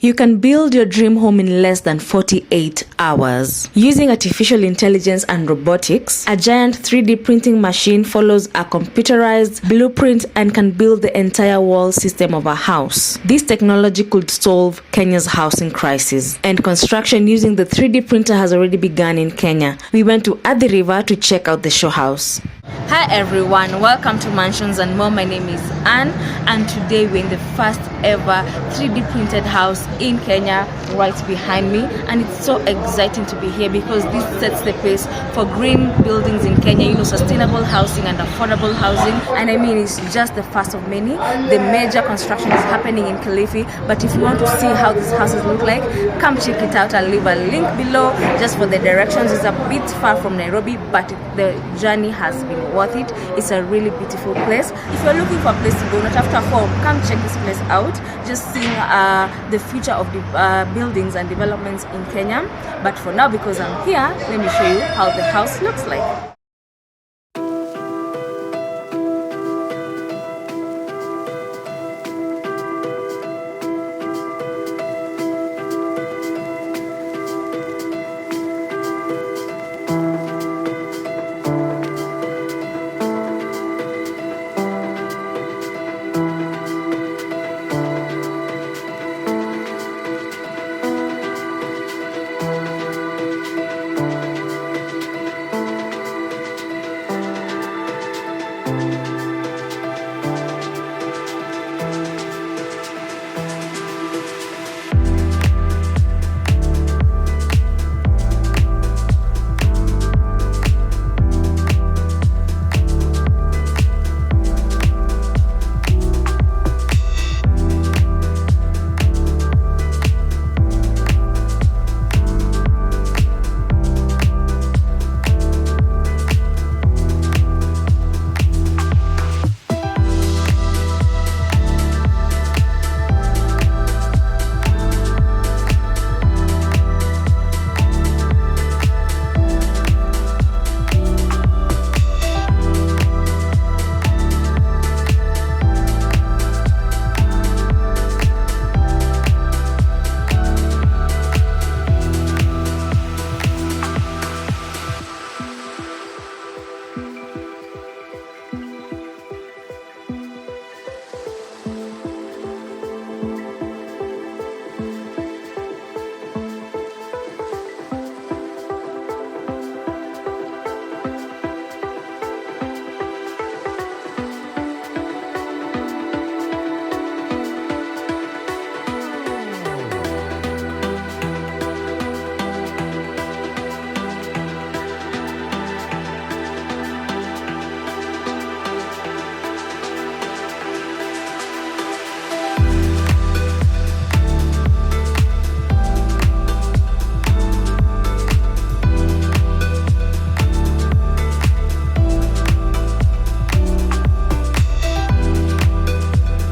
You can build your dream home in less than 48 hours. Using artificial intelligence and robotics, a giant 3D printing machine follows a computerized blueprint and can build the entire wall system of a house. This technology could solve Kenya's housing crisis, and construction using the 3D printer has already begun in Kenya. We went to Athi River to check out the show house. Hi everyone, welcome to Mansions and More. My name is Anne, and today we're in the first ever 3D printed house in Kenya right behind me, and it's so exciting to be here because this sets the pace for green buildings in Kenya, sustainable housing and affordable housing. And I mean, it's just the first of many. The major construction is happening in Kilifi, but if you want to see how these houses look like, come check it out. I'll leave a link below just for the directions. It's a bit far from Nairobi, but the journey has been worth it. It's a really beautiful place. If you're looking for a place to go, not after home, come check this place out. Just seeing the future of the buildings and developments in Kenya. But for now, because I'm here, let me show you how the house looks like.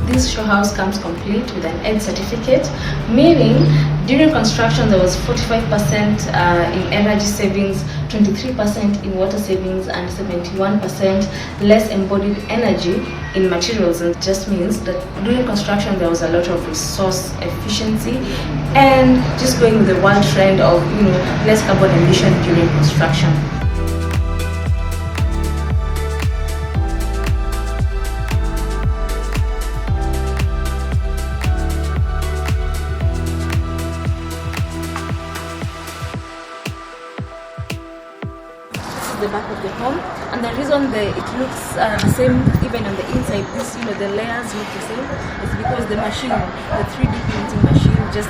This show house comes complete with an EDGE certificate, meaning during construction there was 45% in energy savings, 23% in water savings, and 71% less embodied energy in materials. And it just means that during construction there was a lot of resource efficiency and just going with the world trend of less carbon emission during construction. The back of the home, and the reason it looks the same even on the inside, the layers look the same, is because the machine, the 3D printing machine, just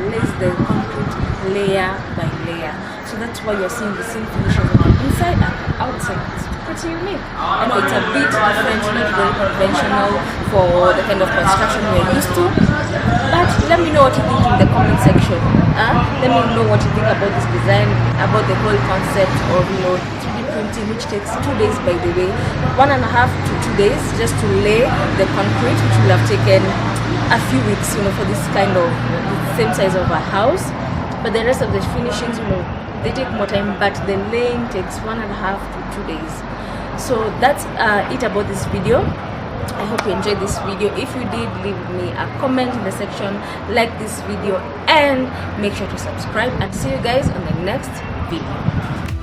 lays the concrete layer by layer. So that's why you're seeing the same finishes on the inside and outside. It's pretty unique. I know it's a bit different, not very conventional for the kind of construction we're used to, but let me know what you think in the comment section. Let me know what you think about this design, about the whole concept of 3D printing, which takes 2 days, by the way, 1.5 to 2 days just to lay the concrete, which will have taken a few weeks, for this kind of the same size of a house. But the rest of the finishings, they take more time, but the laying takes 1.5 to 2 days. So that's it about this video. I hope you enjoyed this video. If you did, leave me a comment in the section, like this video, and make sure to subscribe, and see you guys on the next video.